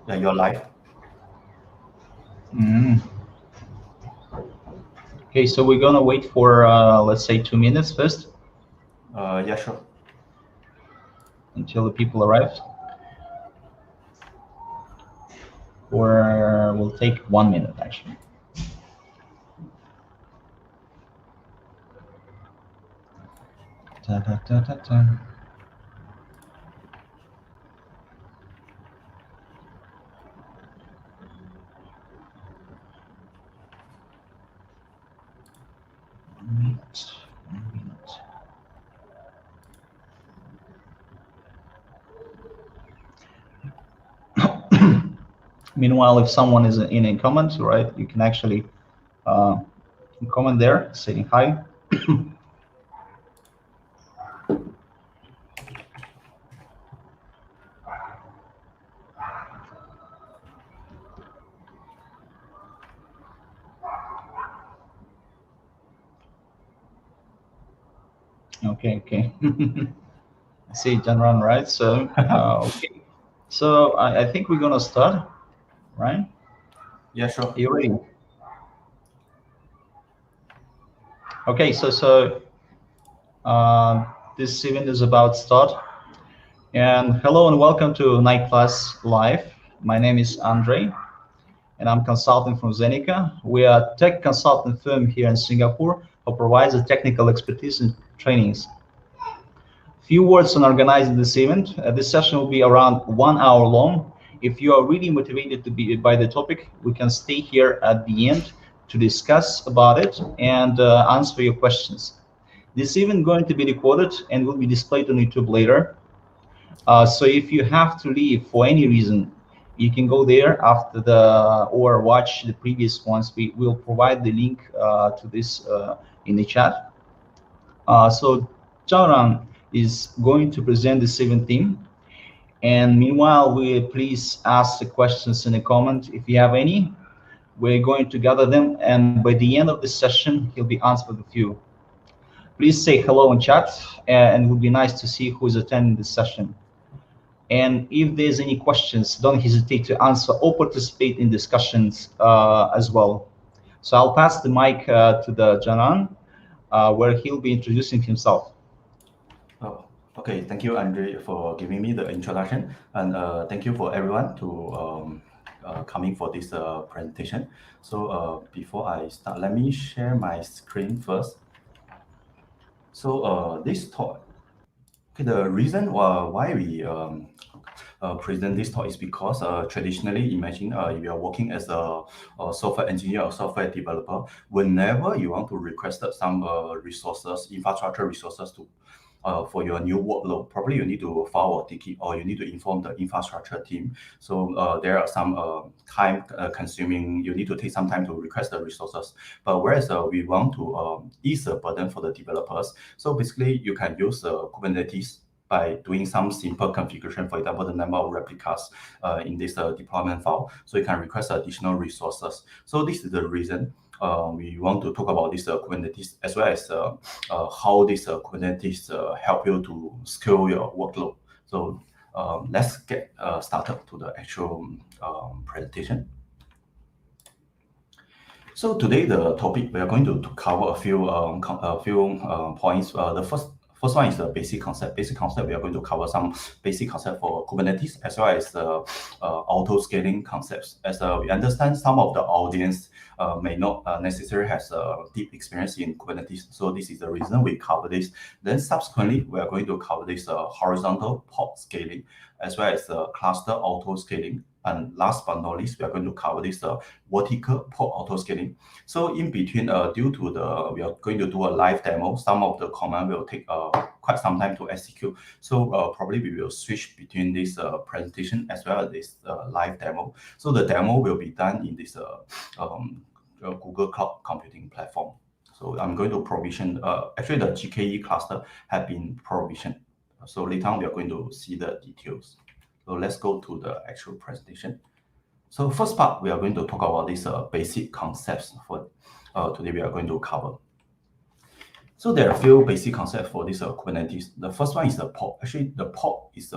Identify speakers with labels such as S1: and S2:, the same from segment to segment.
S1: Yeah, you're live.
S2: Okay, so we're gonna wait for let's say 2 minutes first
S1: Yeah, sure.
S2: until the people arrive, or we'll take 1 minute actually. Ta, ta, ta, ta, ta. One minute. Meanwhile, if someone is in a comment, right, you can actually comment there saying hi. Okay. I see Zhang Ran, right? So okay. So I think we're gonna start, right?
S1: Yeah, sure.
S2: Are you ready? Okay, so this event is about start. And hello and welcome to NightClazz Live. My name is Andre, and I'm consulting from Zenika. We are a tech consultant firm here in Singapore who provides the technical expertise and trainings. Few words on organizing this event. This session will be around 1 hour long. If you are really motivated to be by the topic, we can stay here at the end to discuss about it and answer your questions. This event going to be recorded and will be displayed on YouTube later. So if you have to leave for any reason, you can go there after or watch the previous ones. We will provide the link to this in the chat. So Zhang Ran is going to present the 17. And meanwhile, please ask the questions in the comment if you have any. We're going to gather them, and by the end of the session, he'll be answered with you. Please say hello in chat, and it would be nice to see who is attending this session. And if there's any questions, don't hesitate to answer or participate in discussions as well. So I'll pass the mic to the Zhang Ran, where he'll be introducing himself.
S1: Oh, okay. Thank you, Andre, for giving me the introduction, and thank you for everyone to coming for this presentation. So before I start, let me share my screen first. So this talk, okay, the reason why we present this talk is because traditionally, imagine if you are working as a software engineer or software developer, whenever you want to request some resources, infrastructure resources to for your new workload, probably you need to file a ticket or you need to inform the infrastructure team. So there are some time consuming, you need to take some time to request the resources. But whereas we want to ease the burden for the developers, so basically you can use Kubernetes by doing some simple configuration, for example, the number of replicas in this deployment file. So you can request additional resources. So this is the reason we want to talk about this Kubernetes, as well as how this Kubernetes help you to scale your workload. So let's get started to the actual presentation. So today the topic, we are going to cover a few points. The first one is the basic concept. Basic concept, we are going to cover some basic concept for Kubernetes, as well as the auto-scaling concepts. As we understand, some of the audience may not necessarily have deep experience in Kubernetes. So this is the reason we cover this. Then subsequently, we are going to cover this horizontal pod scaling, as well as the cluster auto-scaling. And last but not least, we are going to cover this vertical pod auto-scaling. So in between, due to we are going to do a live demo, some of the command will take quite some time to execute. So probably we will switch between this presentation as well as this live demo. So the demo will be done in this Google Cloud Computing platform. So I'm going to provision, actually the GKE cluster have been provisioned. So later on, we are going to see the details. So let's go to the actual presentation. So first part, we are going to talk about these basic concepts for today we are going to cover. So there are a few basic concepts for this Kubernetes. The first one is the pod. Actually, the pod is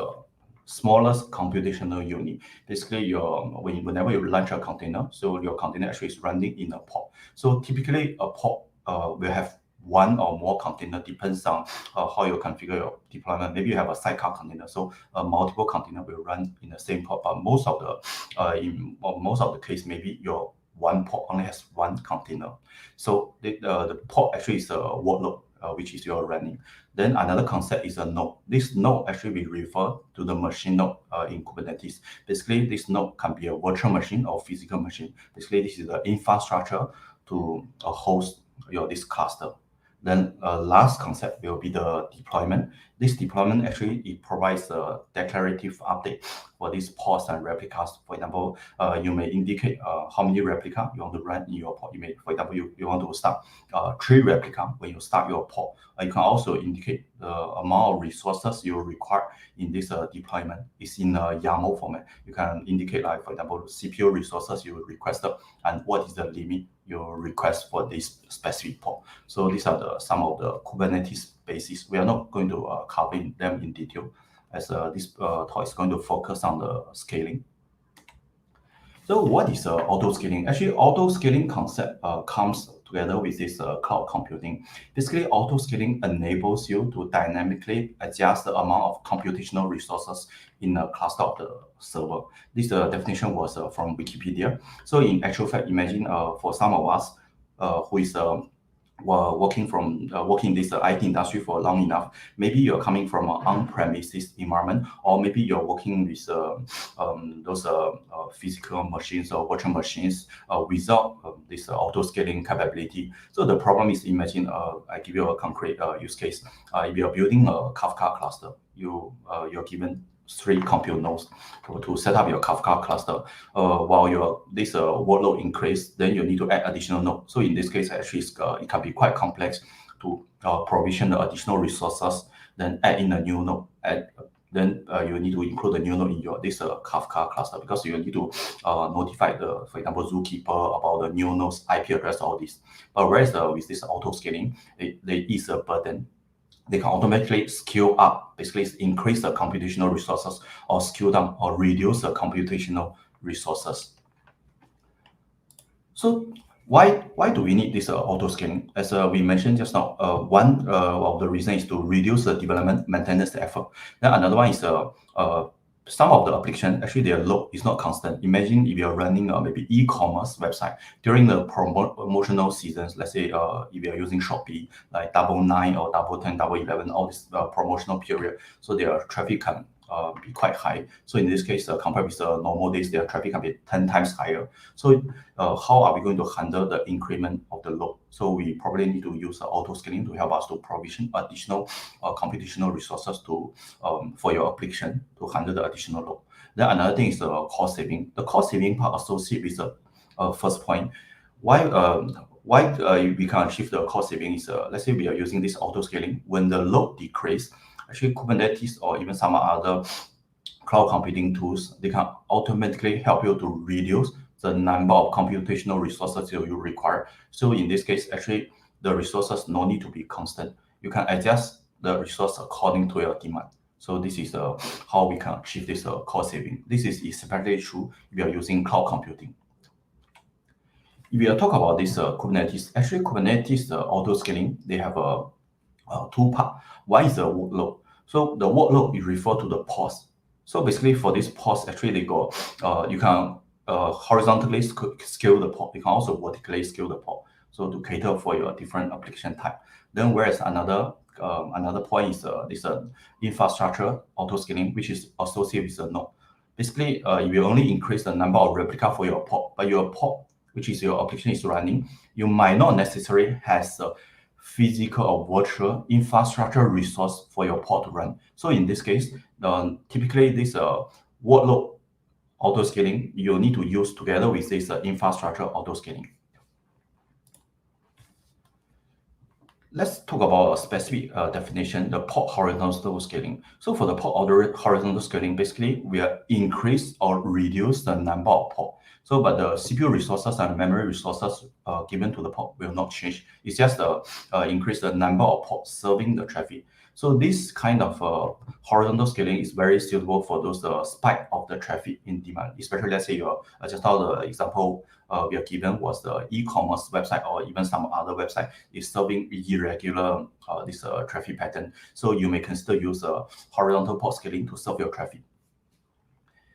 S1: smallest computational unit. Basically, whenever you launch a container, so your container actually is running in a pod. So typically, a pod will have one or more container, depends on how you configure your deployment. Maybe you have a sidecar container, so multiple container will run in the same pod. But most of the case, maybe your one pod only has one container. So the pod actually is a workload, which is your running. Then another concept is a node. This node actually will refer to the machine node in Kubernetes. Basically, this node can be a virtual machine or physical machine. Basically, this is the infrastructure to host this cluster. Then last concept will be the deployment. This deployment actually it provides a declarative update for these pods and replicas. For example, you may indicate how many replica you want to run in your pod. You may, for example, you want to start 3 replica when you start your pod. You can also indicate the amount of resources you require in this deployment. It's in a YAML format. You can indicate, like, for example, CPU resources you requested and what is the limit you request for this specific pod. So these are some of the Kubernetes basics. We are not going to cover them in detail, as this talk is going to focus on the scaling. So what is autoscaling? Actually, autoscaling concept comes together with this cloud computing. Basically, autoscaling enables you to dynamically adjust the amount of computational resources in a cluster of the server. This definition was from Wikipedia. So in actual fact, imagine for some of us who is working in this IT industry for long enough, maybe you're coming from an on-premises environment, or maybe you're working with those physical machines or virtual machines without this auto-scaling capability. So the problem is, imagine I give you a concrete use case. If you're building a Kafka cluster, you're given 3 compute nodes to set up your Kafka cluster. While this workload increase, then you need to add additional node. So in this case, actually, it can be quite complex to provision the additional resources, then add in a new node. Then you need to include the new node in this Kafka cluster, because you need to notify for example, Zookeeper about the new node's IP address, all this. But whereas with this auto scaling, there is a burden. They can automatically scale up, basically increase the computational resources, or scale down or reduce the computational resources. So why do we need this auto scaling? As we mentioned just now, one of the reasons is to reduce the development maintenance effort. Then another one is some of the application, actually their load is not constant. Imagine if you're running maybe e-commerce website during the promotional seasons. Let's say if you're using Shopee, like 99 or 10, 11, all this promotional period, so their traffic can be quite high. So in this case, compared with the normal days, their traffic can be 10 times higher. So how are we going to handle the increment of the load? So we probably need to use auto scaling to help us to provision additional computational resources for your application to handle the additional load. Then another thing is the cost saving. The cost saving part associated with the first point. Why we can achieve the cost saving is, let's say we are using this auto scaling. When the load decrease, actually Kubernetes or even some other cloud computing tools, they can automatically help you to reduce the number of computational resources you require. So in this case, actually the resources no need to be constant. You can adjust the resource according to your demand. So this is how we can achieve this cost saving. This is especially true if you are using cloud computing. If we talk about this Kubernetes, actually Kubernetes auto scaling, they have two parts. One is the workload. So the workload is referred to the pods. So basically for this pods, actually they go, you can horizontally scale the pod. You can also vertically scale the pod, so to cater for your different application type. Then whereas another point is this infrastructure auto scaling, which is associated with the node. Basically, if you only increase the number of replica for your pod, but your pod, which is your application is running, you might not necessarily has a physical or virtual infrastructure resource for your pod to run. So in this case, typically this workload auto scaling you need to use together with this infrastructure auto scaling. Let's talk about a specific definition, the pod horizontal scaling. So for the pod horizontal scaling, basically we are increase or reduce the number of pod. So, but the CPU resources and memory resources given to the pod will not change. It's just increase the number of pods serving the traffic. So this kind of horizontal scaling is very suitable for those spike of the traffic in demand, especially let's say just now the example we are given was the e-commerce website or even some other website is serving irregular this traffic pattern. So you may consider use horizontal port scaling to serve your traffic.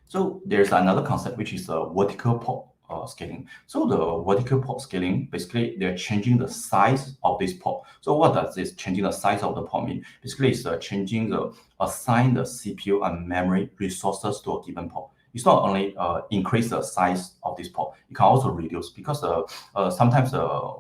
S1: So there's another concept which is vertical port scaling. So the vertical port scaling, basically they're changing the size of this port. So what does this changing the size of the port mean? Basically it's changing assign the CPU and memory resources to a given port. It's not only increase the size of this port, it can also reduce, because sometimes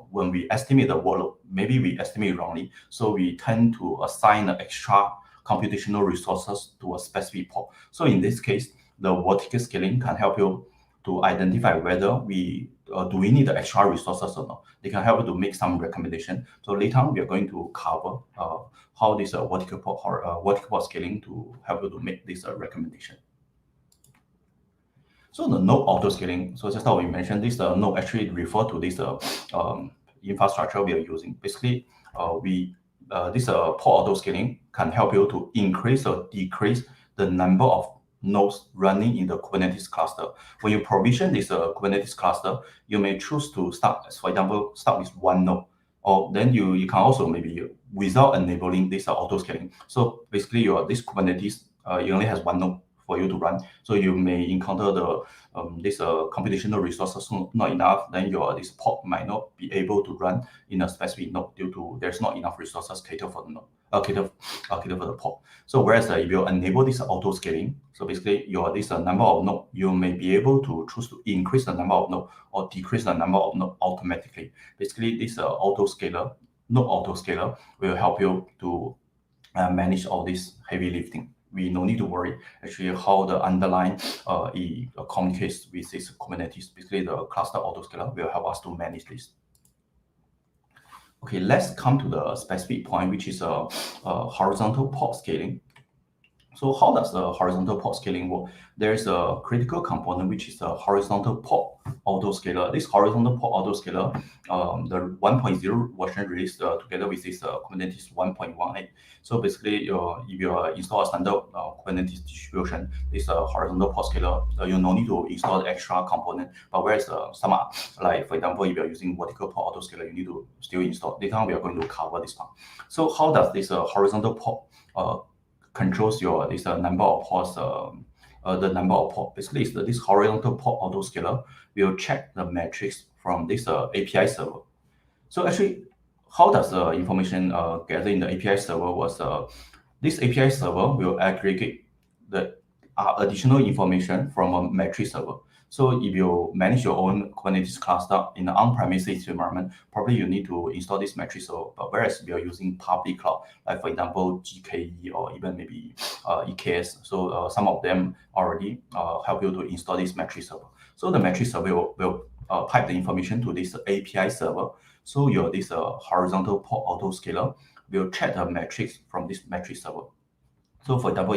S1: when we estimate the workload, maybe we estimate wrongly, so we tend to assign extra computational resources to a specific port. So in this case, the vertical scaling can help you to identify whether we do we need the extra resources or not. They can help you to make some recommendation. So later on, we are going to cover how this vertical port scaling to help you to make this recommendation. So the node auto scaling. So just now we mentioned this node actually refer to this infrastructure we are using. Basically, this port auto scaling can help you to increase or decrease the number of nodes running in the Kubernetes cluster. When you provision this Kubernetes cluster, you may choose to start, for example, start with one node, or then you can also maybe without enabling this auto scaling. So basically, this Kubernetes it only has one node for you to run. So you may encounter the this computational resources not enough, then this port might not be able to run in a specific node due to there's not enough resources cater for the node, cater for the port. So whereas if you enable this auto scaling, so basically this number of node, you may be able to choose to increase the number of node or decrease the number of node automatically. Basically, this node auto scaler will help you to manage all this heavy lifting. We no need to worry actually how the underlying communicates with this Kubernetes. Basically, the cluster autoscaler will help us to manage this. Okay, let's come to the specific point, which is horizontal port scaling. So how does the horizontal port scaling work? There's a critical component, which is the horizontal port autoscaler. This horizontal port autoscaler, the 1.0 version released together with this Kubernetes 1.18. So basically, if you install a standard Kubernetes distribution, this horizontal port scaler, you no need to install the extra component. But whereas some like, for example, if you're using vertical port autoscaler, you need to still install. Later on, we are going to cover this part. So how does this horizontal port controls this number of ports, the number of ports. Basically, this horizontal port autoscaler will check the metrics from this API server. So actually, how does the information gather in the API server was this API server will aggregate the additional information from a metric server. So if you manage your own Kubernetes cluster in an on-premises environment, probably you need to install this metric server. But whereas we are using public cloud, like for example, GKE or even maybe EKS, so some of them already help you to install this metric server. So the metric server will pipe the information to this API server. So this horizontal port autoscaler will check the metrics from this metric server. So for example,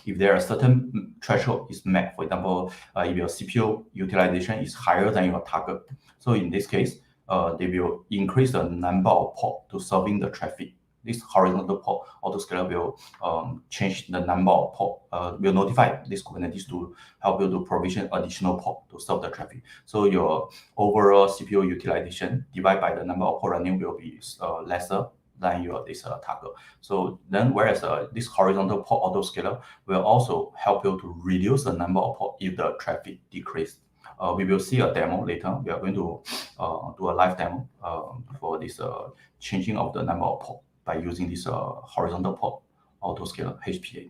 S1: if there are certain threshold is met, for example, if your CPU utilization is higher than your target, so in this case, they will increase the number of port to serving the traffic. This horizontal port autoscaler will change the number of port, will notify this Kubernetes to help you to provision additional port to serve the traffic. So your overall CPU utilization divided by the number of port running will be lesser than this target. So then whereas this horizontal port autoscaler will also help you to reduce the number of port if the traffic decreases. We will see a demo later. We are going to do a live demo for this changing of the number of port by using this horizontal port autoscaler, HPA.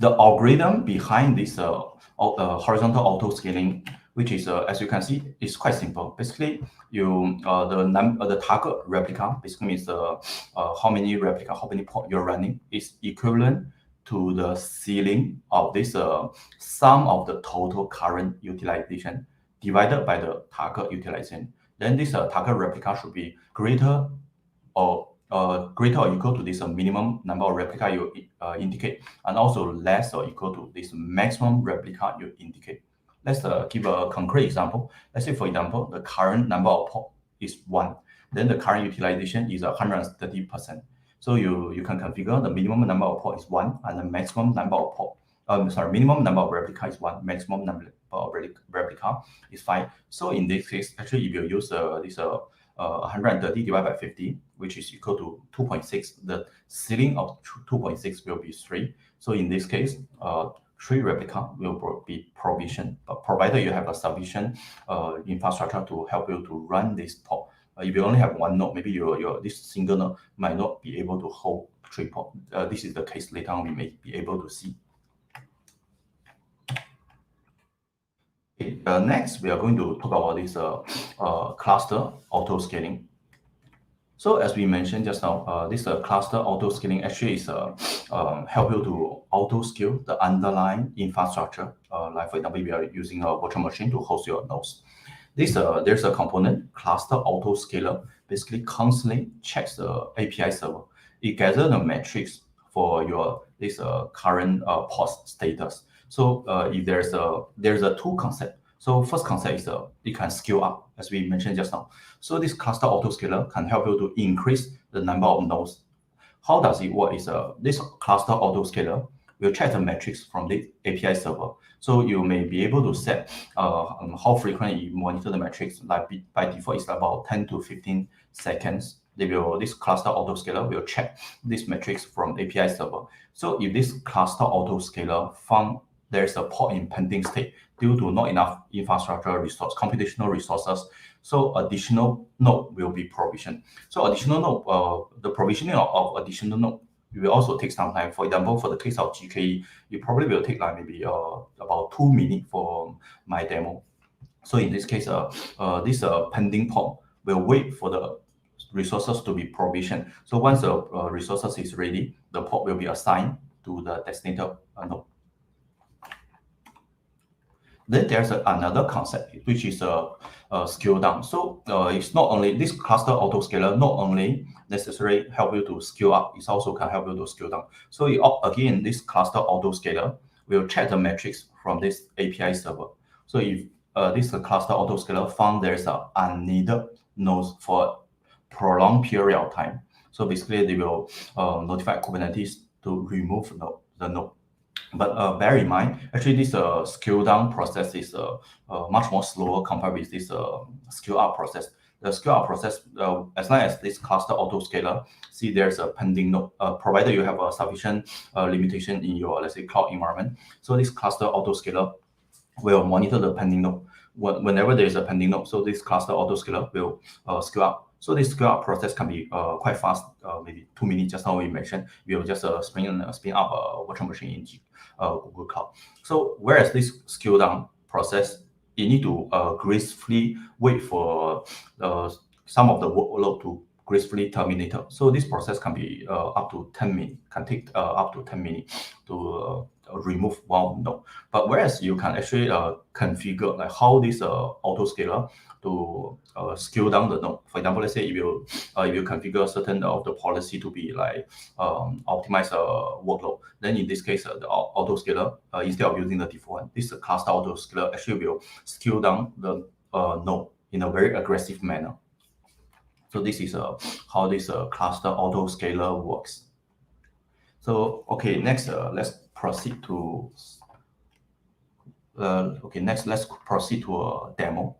S1: The algorithm behind this horizontal autoscaling, which is, as you can see, is quite simple. Basically, the target replica basically means how many port you're running is equivalent to the ceiling of this sum of the total current utilization divided by the target utilization. Then this target replica should be greater or equal to this minimum number of replica you indicate, and also less or equal to this maximum replica you indicate. Let's give a concrete example. Let's say, for example, the current number of port is 1. Then the current utilization is 130%. So you can configure the minimum number of port is 1 and the maximum number of port. Minimum number of replica is 1, maximum number of replica is 5. So in this case, actually, if you use this 130 divided by 50, which is equal to 2.6, the ceiling of 2.6 will be 3. So in this case, 3 replica will be provisioned, but provided you have a sufficient infrastructure to help you to run this port. If you only have one node, maybe your this single node might not be able to hold 3 ports. This is the case later on we may be able to see. Okay, next, we are going to talk about this cluster autoscaling. So as we mentioned just now, this cluster autoscaling actually is help you to auto-scale the underlying infrastructure. Like for example, we are using a virtual machine to host your nodes. There's a component, cluster autoscaler, basically constantly checks the API server. It gathers the metrics for your current port status. So if there's a two concept. So first concept is it can scale up, as we mentioned just now. So this cluster autoscaler can help you to increase the number of nodes. How does it work? Is this cluster autoscaler will check the metrics from the API server. So you may be able to set how frequently you monitor the metrics. Like by default, it's about 10 to 15 seconds. This cluster autoscaler will check these metrics from API server. So if this cluster autoscaler found there's a port in pending state due to not enough infrastructure resource, computational resources, so additional node will be provisioned. So additional node, the provisioning of additional node will also take some time. For example, for the case of GKE, it probably will take like maybe about 2 minutes for my demo. So in this case, this pending port will wait for the resources to be provisioned. So once the resources is ready, the port will be assigned to the designated node. Then there's another concept, which is scale down. So it's not only this cluster autoscaler not only necessarily help you to scale up, it also can help you to scale down. So again, this cluster autoscaler will check the metrics from this API server. So if this cluster autoscaler found there's unneeded nodes for prolonged period of time, so basically they will notify Kubernetes to remove the node. But bear in mind, actually this scale down process is much more slower compared with this scale up process. The scale up process, as long as this cluster autoscaler see there's a pending node, provided you have a sufficient limitation in your, let's say, cloud environment. So this cluster autoscaler will monitor the pending node. Whenever there is a pending node, so this cluster autoscaler will scale up. So this scale up process can be quite fast, maybe 2 minutes. Just now we mentioned, we will just spin up a virtual machine in Google Cloud. So whereas this scale down process, you need to gracefully wait for some of the workload to gracefully terminate. So this process can be up to 10 minutes, can take up to 10 minutes to remove one node. But whereas you can actually configure like how this autoscaler to scale down the node. For example, let's say if you configure certain of the policy to be like optimize workload, then in this case the autoscaler instead of using the default one, this cluster autoscaler actually will scale down the node in a very aggressive manner. So this is how this cluster autoscaler works. So okay, next let's proceed to let's proceed to a demo.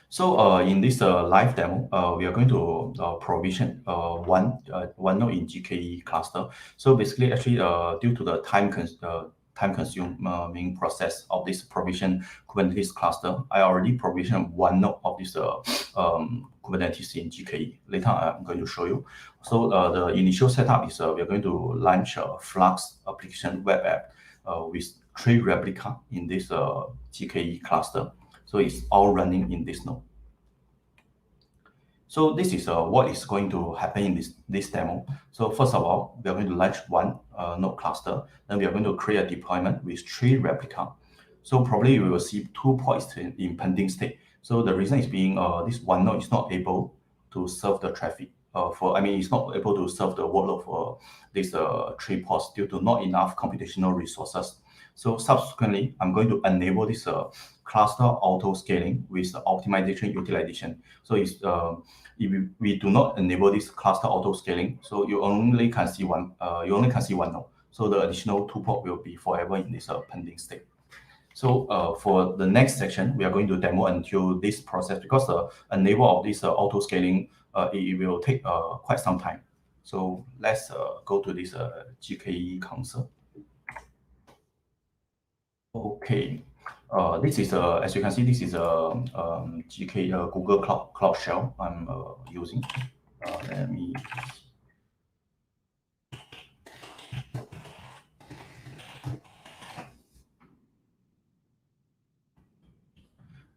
S1: So in this live demo, we are going to provision one node in GKE cluster. So basically, actually, due to the time-consuming process of this provision Kubernetes cluster, I already provisioned one node of this Kubernetes in GKE. Later, I'm going to show you. So the initial setup is we are going to launch a Flux application web app with 3 replica in this GKE cluster. So it's all running in this node. So this is what is going to happen in this demo. So first of all, we are going to launch one node cluster. Then we are going to create a deployment with 3 replica. So probably you will see 2 ports in pending state. So the reason is being this one node is not able to serve the traffic it's not able to serve the workload for these 3 ports due to not enough computational resources. So subsequently, I'm going to enable this cluster auto scaling with optimization utilization. So if we do not enable this cluster auto scaling, so you only can see one node. So the additional 2 port will be forever in this pending state. So for the next section, we are going to demo until this process, because the enable of this auto scaling, it will take quite some time. So let's go to this GKE console. Okay, this is as you can see, this is a GK Google Cloud Shell I'm using. Let me.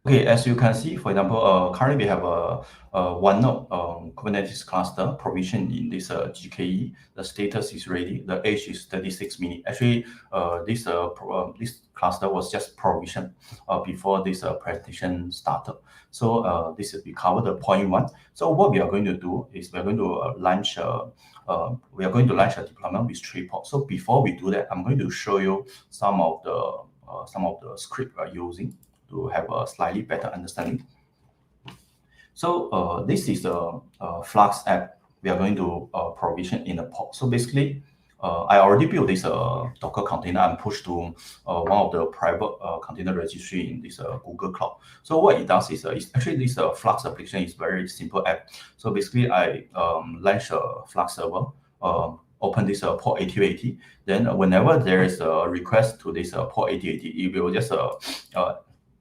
S1: Okay, as you can see, for example, currently we have a one node Kubernetes cluster provisioned in this GKE. The status is ready. The age is 36 minutes. Actually, this cluster was just provisioned before this presentation started. So this is we cover the point 1. So what we are going to do is we are going to launch a deployment with 3 ports. So before we do that, I'm going to show you some of the script we are using to have a slightly better understanding. So this is the Flux app we are going to provision in a pod. So basically, I already built this Docker container and pushed to one of the private container registry in this Google Cloud. So what it does is actually this Flux application is very simple app. So basically, I launch a Flux server, open this port 8080. Then whenever there is a request to this port 8080, it will just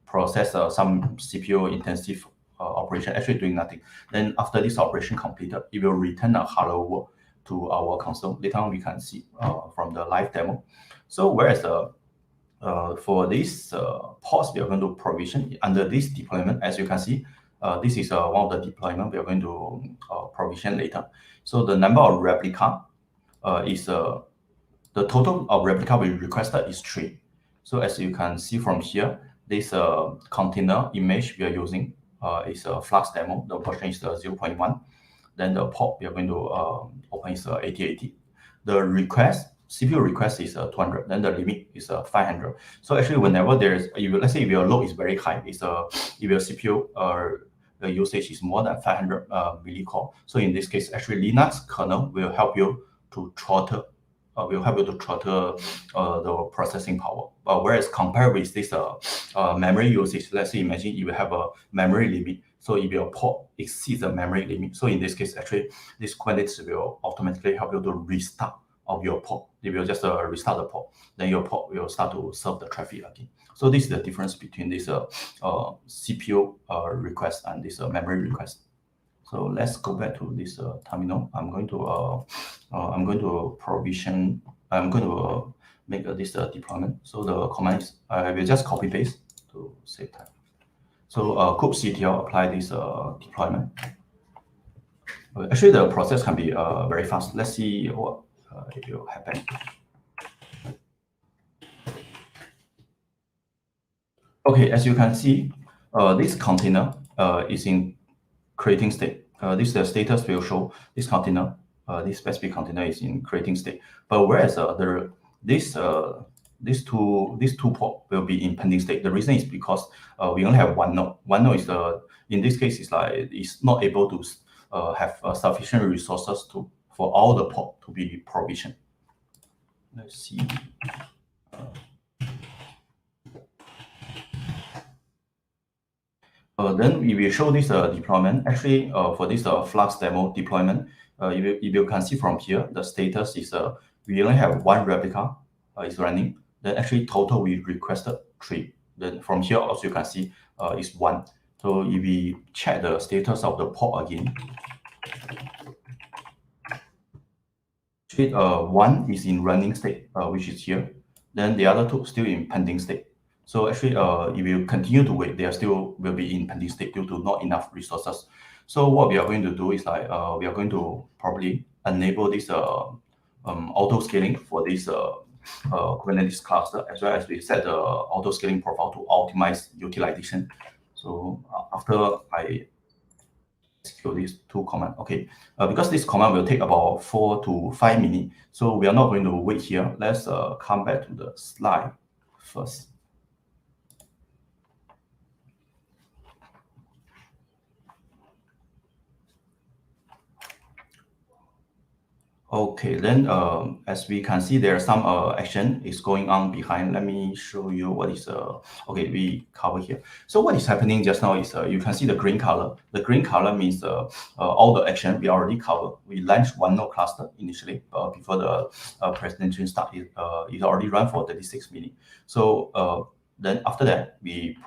S1: process some CPU intensive operation, actually doing nothing. Then after this operation completed, it will return a hello world to our console. Later on, we can see from the live demo. So whereas for this pods, we are going to provision under this deployment. As you can see, this is one of the deployment we are going to provision later. So the number of replica is the total of replica we requested is 3. So as you can see from here, this container image we are using is a Flux demo. The version is 0.1. Then the port we are going to open is 8080. The CPU request is 200. Then the limit is 500. So actually, whenever there is, let's say if your load is very high, if your CPU the usage is more than 500 millicore. So in this case, actually Linux kernel will help you to throttle. The processing power. Whereas compared with this memory usage, let's say imagine you have a memory limit. So if your port exceeds the memory limit, so in this case, actually this Kubernetes will automatically help you to restart of your port. It will just restart the port, then your port will start to serve the traffic again. So this is the difference between this CPU request and this memory request. So let's go back to this terminal. I'm going to provision. I'm going to make this deployment. So the command is I will just copy paste to save time. So kubectl apply this deployment. Actually, the process can be very fast. Let's see what will happen. Okay, as you can see, this container is in creating state. This status will show this container, this specific container is in creating state. But whereas these two port will be in pending state. The reason is because we only have one node. One node is in this case is it's not able to have sufficient resources for all the port to be provisioned. Let's see. Then we will show this deployment. Actually, for this Flux demo deployment, if you can see from here, the status is we only have 1 replica is running. Then actually total we requested 3. Then from here also you can see is 1. So if we check the status of the port again, actually 1 is in running state, which is here. Then the other 2 still in pending state. So actually, if you continue to wait, they still will be in pending state due to not enough resources. So what we are going to do is we are going to probably enable this auto scaling for this Kubernetes cluster, as well as we set the auto scaling profile to optimize utilization. So after I execute these 2 commands, okay, because this command will take about 4 to 5 minutes, so we are not going to wait here. Let's come back to the slide. first. Okay, then as we can see, there are some action is going on behind. Let me show you what is okay, we cover here. So what is happening just now is you can see the green color. The green color means all the action we already covered. We launched one node cluster initially before the presentation started. It already run for 36 minutes. So then after that, we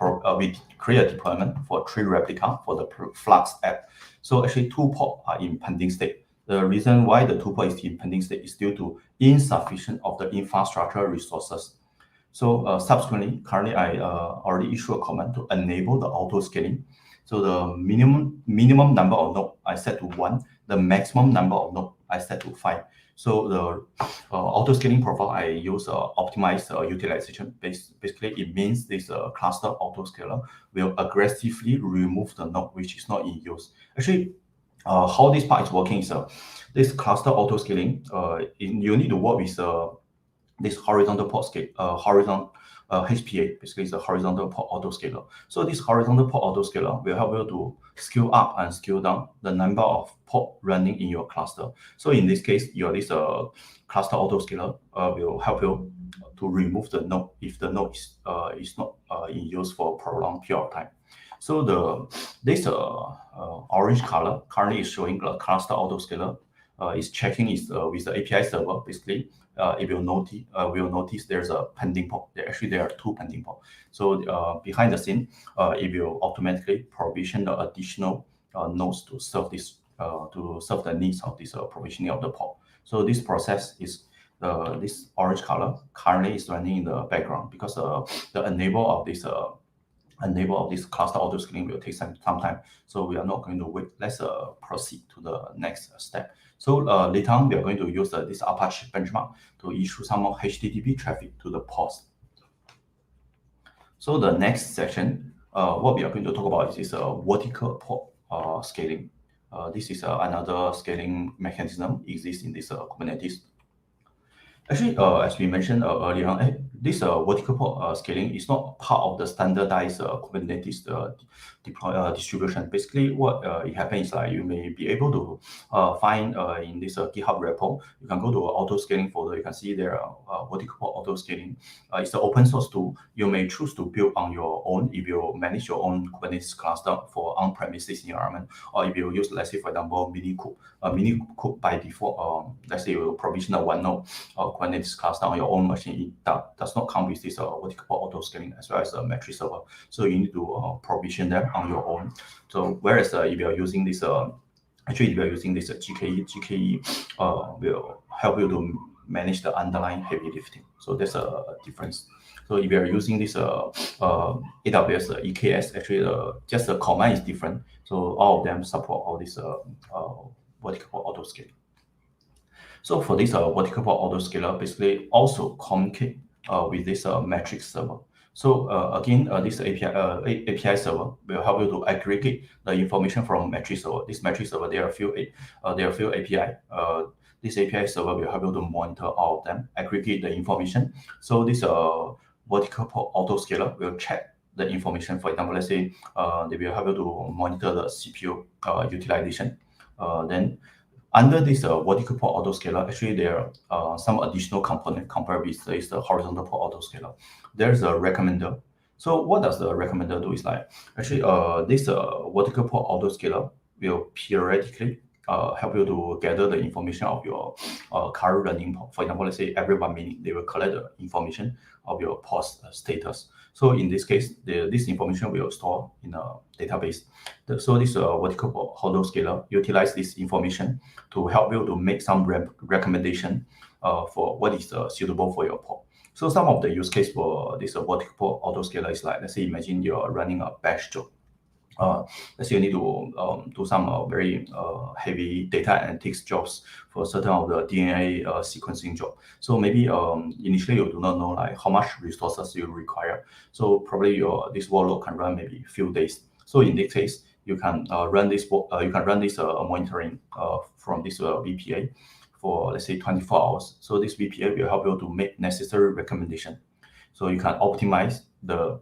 S1: create a deployment for 3 replica for the Flux app. So actually 2 pods are in pending state. The reason why the 2 pods is in pending state is due to insufficient of the infrastructure resources. So subsequently, currently I already issue a command to enable the auto scaling. So the minimum number of nodes I set to 1, the maximum number of nodes I set to 5. So the auto scaling profile I use optimized utilization. Basically, it means this cluster auto scaler will aggressively remove the node which is not in use. Actually, how this part is working is this cluster auto scaling. You need to work with this horizontal port scale, HPA. Basically, it's a horizontal port autoscaler. So this horizontal port autoscaler will help you to scale up and scale down the number of port running in your cluster. So in this case, this cluster autoscaler will help you to remove the node if the node is not in use for a prolonged period of time. So this orange color currently is showing the cluster autoscaler is checking with the API server. Basically, it will notice there's a pending port. There are 2 pending ports. So behind the scene, it will automatically provision the additional nodes to serve the needs of this provisioning of the port. So this process is this orange color currently is running in the background because the enable of this cluster autoscaling will take some time. So we are not going to wait. Let's proceed to the next step. So later on, we are going to use this Apache benchmark to issue some more HTTP traffic to the pods. So the next section, what we are going to talk about is vertical port scaling. This is another scaling mechanism exists in this Kubernetes. Actually, as we mentioned earlier on, this vertical port scaling is not part of the standardized Kubernetes distribution. Basically, what it happens is like you may be able to find in this GitHub repo, you can go to auto scaling folder. You can see there vertical port auto scaling. It's an open source tool. You may choose to build on your own if you manage your own Kubernetes cluster for on-premises environment, or if you use, let's say, for example, Minikube by default. Let's say you provision a 1 node Kubernetes cluster on your own machine. It does not come with this vertical port auto scaling as well as a metric server. So you need to provision them on your own. So whereas if you are using this, if you are using this GKE will help you to manage the underlying heavy lifting. So there's a difference. So if you are using this AWS EKS, actually just the command is different. So all of them support all this vertical port auto scaling. So for this vertical port autoscaler, basically also communicate with this metric server. So again, this API server will help you to aggregate the information from metric server. This metric server, there are a few API. This API server will help you to monitor all of them, aggregate the information. So this vertical port autoscaler will check the information. For example, let's say they will help you to monitor the CPU utilization. Then under this vertical port autoscaler, actually there are some additional component compared with this horizontal port autoscaler. There's a recommender. So what does the recommender do is like, actually this vertical port autoscaler will periodically help you to gather the information of your current running port. For example, let's say every 1 minute, they will collect the information of your port status. So in this case, this information will store in a database. So this vertical port autoscaler utilize this information to help you to make some recommendation for what is suitable for your port. So some of the use case for this vertical port autoscaler is like, let's say, imagine you're running a bash job. Let's say you need to do some very heavy data analytics jobs for certain of the DNA sequencing job. So maybe initially you do not know like how much resources you require. So probably this workload can run maybe a few days. So in this case, you can run this monitoring from this VPA for, let's say, 24 hours. So this VPA will help you to make necessary recommendation. So you can optimize the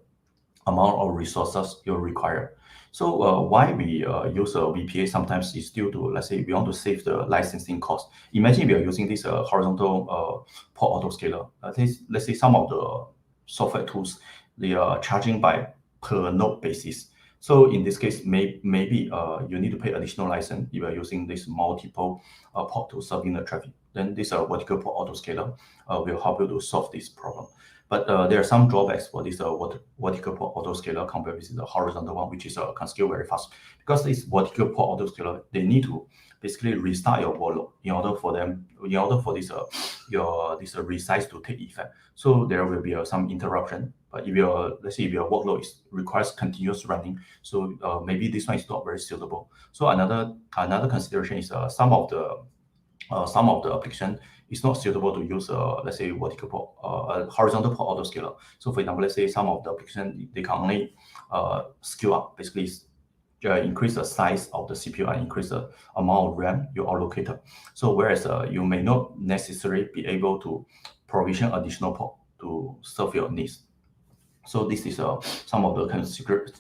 S1: amount of resources you require. So why we use a VPA sometimes is due to, let's say, we want to save the licensing cost. Imagine we are using this horizontal port autoscaler. Let's say some of the software tools, they are charging by per node basis. So in this case, maybe you need to pay additional license if you are using this multiple port to serving the traffic. Then this vertical port autoscaler will help you to solve this problem. But there are some drawbacks for this vertical port autoscaler compared with the horizontal one, which is can scale very fast. Because this vertical port autoscaler, they need to basically restart your workload in order for this this resize to take effect. So there will be some interruption. But let's say if your workload requires continuous running, so maybe this one is not very suitable. So another consideration is some of the application is not suitable to use, let's say, vertical port, horizontal port autoscaler. So for example, let's say some of the application, they can only scale up, basically increase the size of the CPU and increase the amount of RAM you allocated. So whereas you may not necessarily be able to provision additional port to serve your needs. So this is some of the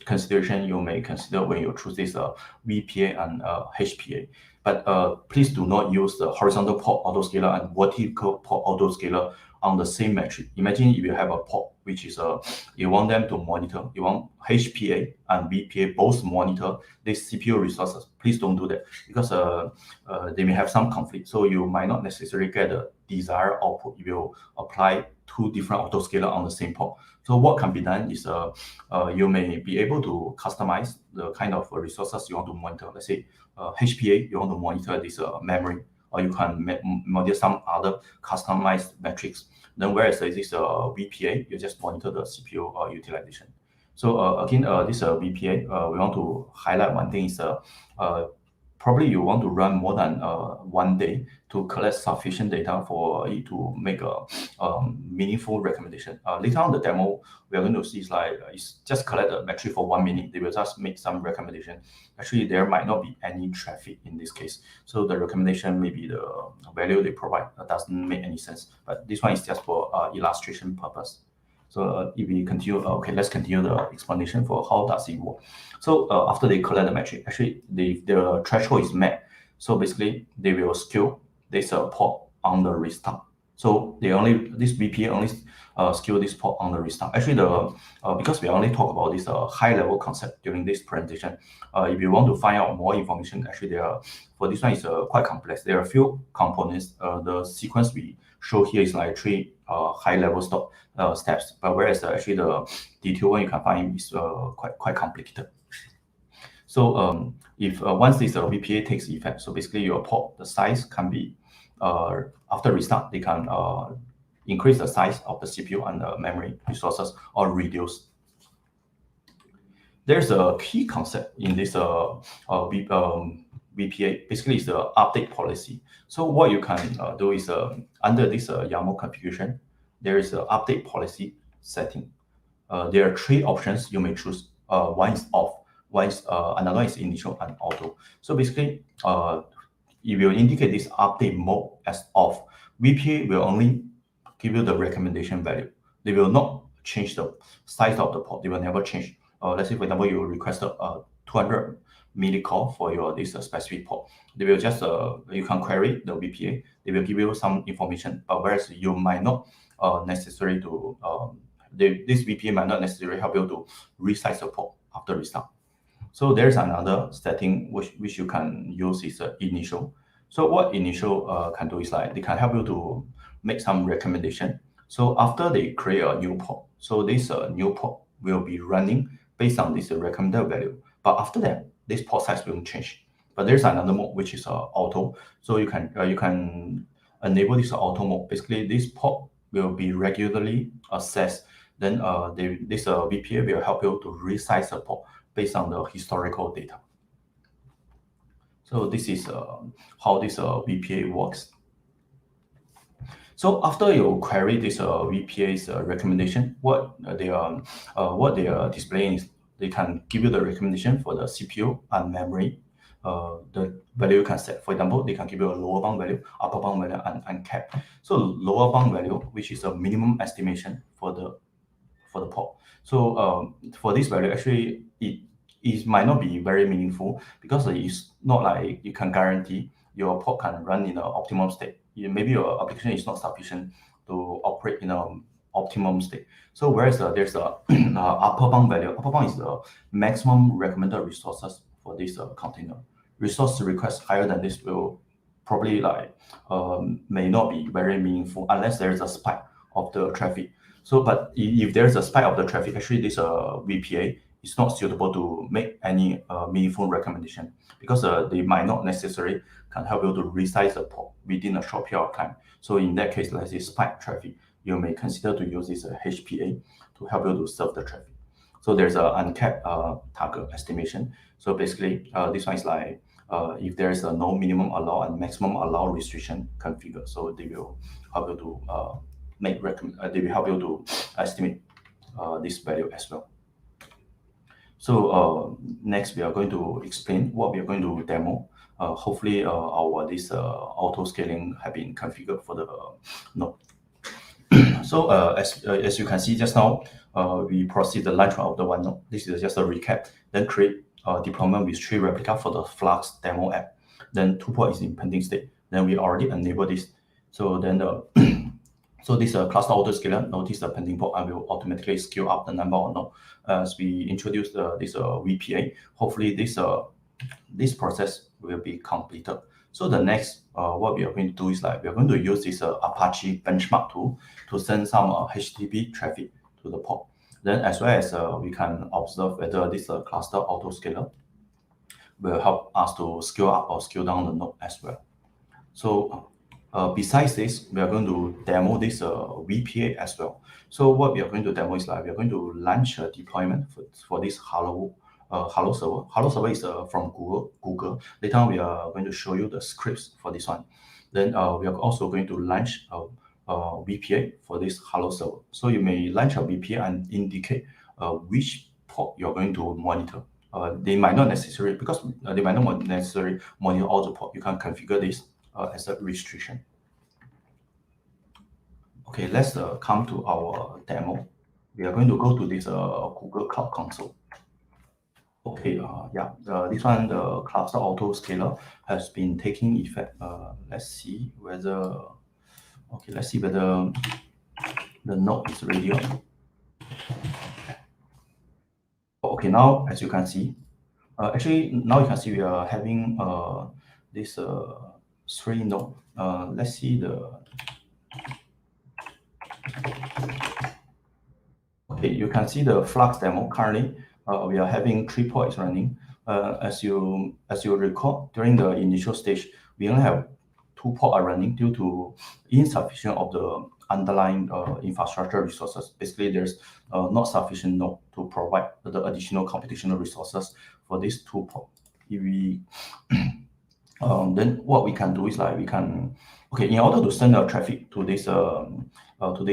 S1: consideration you may consider when you choose this VPA and HPA. But please do not use the horizontal port autoscaler and vertical port autoscaler on the same metric. Imagine if you have a port which is you want them to monitor, you want HPA and VPA both monitor these CPU resources. Please don't do that because they may have some conflict. So you might not necessarily get the desired output if you apply two different autoscaler on the same port. So what can be done is you may be able to customize the kind of resources you want to monitor. Let's say HPA, you want to monitor this memory, or you can monitor some other customized metrics. Then whereas this VPA, you just monitor the CPU utilization. So again, this VPA, we want to highlight one thing is probably you want to run more than 1 day to collect sufficient data for it to make a meaningful recommendation. Later on the demo, we are going to see is like it's just collect the metric for 1 minute. They will just make some recommendation. Actually, there might not be any traffic in this case. So the recommendation, maybe the value they provide doesn't make any sense. But this one is just for illustration purpose. So if we continue, okay, let's continue the explanation for how does it work. So after they collect the metric, actually the threshold is met. So basically they will scale this port on the restart. So this VPA only scale this port on the restart. Actually, because we only talk about this high level concept during this presentation. If you want to find out more information, actually for this one is quite complex. There are a few components. The sequence we show here is like 3 high level steps, but whereas actually the detail one you can find is quite complicated. So if once this VPA takes effect, so basically your port, the size can be after restart, they can increase the size of the CPU and the memory resources or reduce. There's a key concept in this VPA, basically is the update policy. So what you can do is under this YAML configuration, there is an update policy setting. There are 3 options you may choose. One is off, another one is initial and auto. So basically, if you indicate this update mode as off, VPA will only give you the recommendation value. They will not change the size of the port. They will never change. Let's say, for example, you requested 200 millicall for this specific port. They will just, you can query the VPA. They will give you some information, but whereas you might not necessary to, this VPA might not necessarily help you to resize the port after restart. So there's another setting which you can use is initial. So what initial can do is like they can help you to make some recommendation. So after they create a new port, so this new port will be running based on this recommended value. But after that, this port size will change. But there's another mode which is auto. So you can enable this auto mode. Basically, this port will be regularly assessed. Then this VPA will help you to resize the port based on the historical data. So this is how this VPA works. So after you query this VPA's recommendation, what they are displaying is they can give you the recommendation for the CPU and memory. The value you can set. For example, they can give you a lower bound value, upper bound value, and cap. So lower bound value, which is a minimum estimation for the for the pod. So for this value, actually it might not be very meaningful because it's not like you can guarantee your pod can run in an optimum state. Maybe your application is not sufficient to operate in an optimum state. So whereas there's a upper bound value. Upper bound is the maximum recommended resources for this container. Resource requests higher than this will probably may not be very meaningful unless there is a spike of the traffic. So, but if there's a spike of the traffic, actually this VPA is not suitable to make any meaningful recommendation because they might not necessarily can help you to resize the pod within a short period of time. So in that case, let's say spike traffic, you may consider to use this HPA to help you to serve the traffic. So there's an uncapped target estimation. So basically, this one is like if there is a no minimum allow and maximum allow restriction configured. So they will help you to they will help you to estimate this value as well. So next we are going to explain what we are going to demo. Hopefully our this auto scaling have been configured for the node. So as you can see just now, we proceed the launch of the one node. This is just a recap. Then create deployment with 3 replica for the Flux demo app. Then 2 pod is in pending state. Then we already enable this. So then so this cluster autoscaler, notice the pending pod, I will automatically scale up the number of nodes as we introduce this VPA. Hopefully this process will be completed. So the next, what we are going to do is we are going to use this Apache benchmark tool to send some HTTP traffic to the pod. Then as well as we can observe whether this cluster autoscaler will help us to scale up or scale down the node as well. So besides this, we are going to demo this VPA as well. So what we are going to demo is we are going to launch a deployment for this Hello server. Hello server is from Google. Later on, we are going to show you the scripts for this one. Then we are also going to launch a VPA for this Hello server. So you may launch a VPA and indicate which port you're going to monitor. They might not necessarily monitor all the port. You can configure this as a restriction. Okay, let's come to our demo. We are going to go to this Google Cloud Console. Okay, this one, the cluster autoscaler has been taking effect. Let's see whether the node is ready. Okay, now as you can see, actually now you can see we are having this 3 node. Let's see the. Okay, you can see the Flux demo currently. We are having 3 pods running. As you recall, during the initial stage, we only have 2 pods running due to insufficient of the underlying infrastructure resources. Basically, there's not sufficient node to provide the additional computational resources for these 2 pods. If we then what we can do is in order to send the traffic to this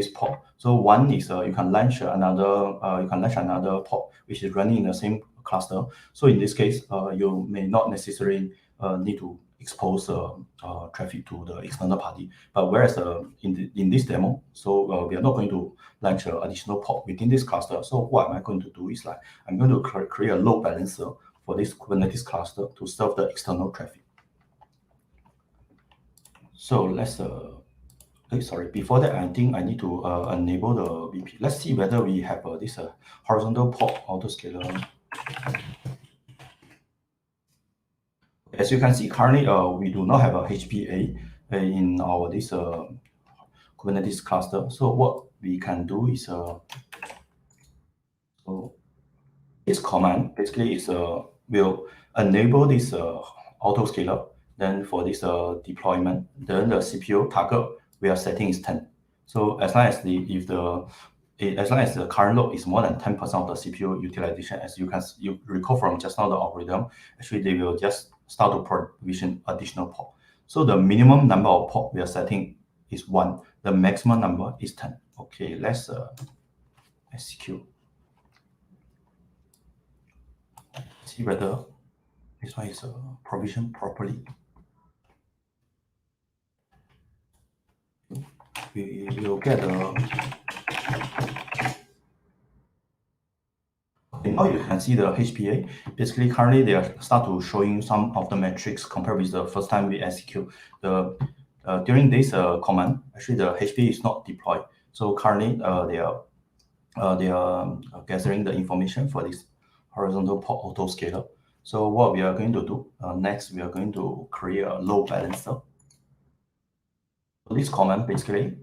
S1: pod. So one is you can launch another pod which is running in the same cluster. So in this case, you may not necessarily need to expose traffic to the external party. But whereas in this demo, so we are not going to launch an additional pod within this cluster. So what am I going to do is I'm going to create a load balancer for this Kubernetes cluster to serve the external traffic. So let's sorry, before that, I think I need to enable the VP. Let's see whether we have this horizontal pod autoscaler. As you can see, currently we do not have a HPA in our this Kubernetes cluster. So what we can do is so this command basically is will enable this autoscaler. Then for this deployment, then the CPU target we are setting is 10. So as long as the current load is more than 10% of the CPU utilization, as you recall from just now the algorithm, actually they will just start to provision additional pod. So the minimum number of pod we are setting is 1. The maximum number is 10. Okay, let's execute. See whether this one is provisioned properly. We will get Now you can see the HPA. Basically, currently they are start to showing some of the metrics compared with the first time we execute. During this command, actually the HPA is not deployed. So currently they are gathering the information for this horizontal port autoscaler. So what we are going to do next, we are going to create a load balancer. So this command basically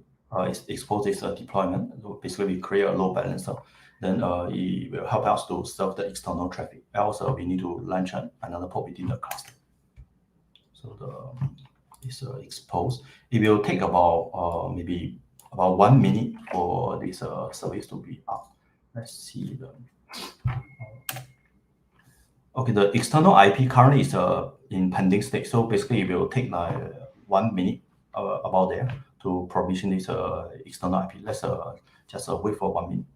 S1: exposes a deployment. So basically, we create a load balancer. Then it will help us to serve the external traffic. Also, we need to launch another port within the cluster. So this expose. It will take about maybe about 1 minute for this service to be up. Let's see the. Okay, the external IP currently is in pending state. So basically, it will take like 1 minute about there to provision this external IP. Let's just wait for 1 minute.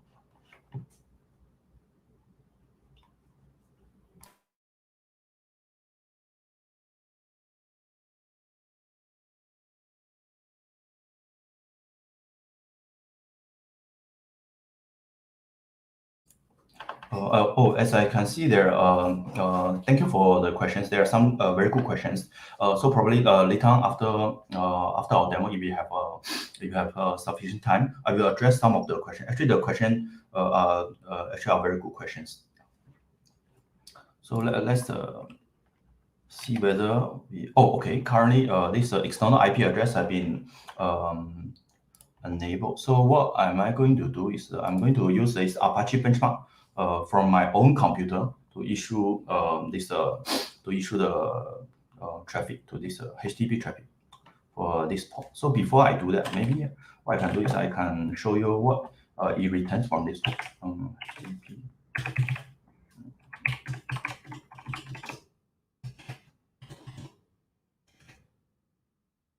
S1: As I can see there, thank you for the questions. There are some very good questions. So probably later on after our demo, if you have sufficient time, I will address some of the questions. Actually, the question actually are very good questions. So let's see whether we. Oh, okay. Currently, this external IP address have been enabled. So what am I going to do is I'm going to use this Apache benchmark from my own computer to issue the traffic to this HTTP traffic for this port. So before I do that, maybe what I can do is I can show you what it returns from this HTTP.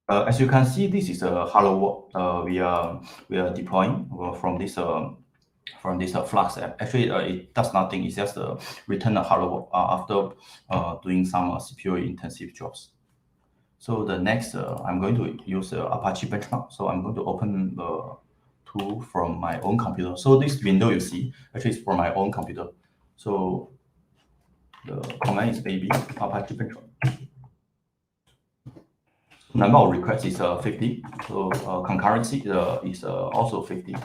S1: As you can see, this is a hello world we are deploying from this Flux app. Actually, it does nothing. It's just return a hello world after doing some CPU intensive jobs. So the next, I'm going to use Apache benchmark. So I'm going to open the tool from my own computer. So this window you see actually is from my own computer. So the command is AB Apache benchmark. Number of requests is 50. So concurrency is also 50.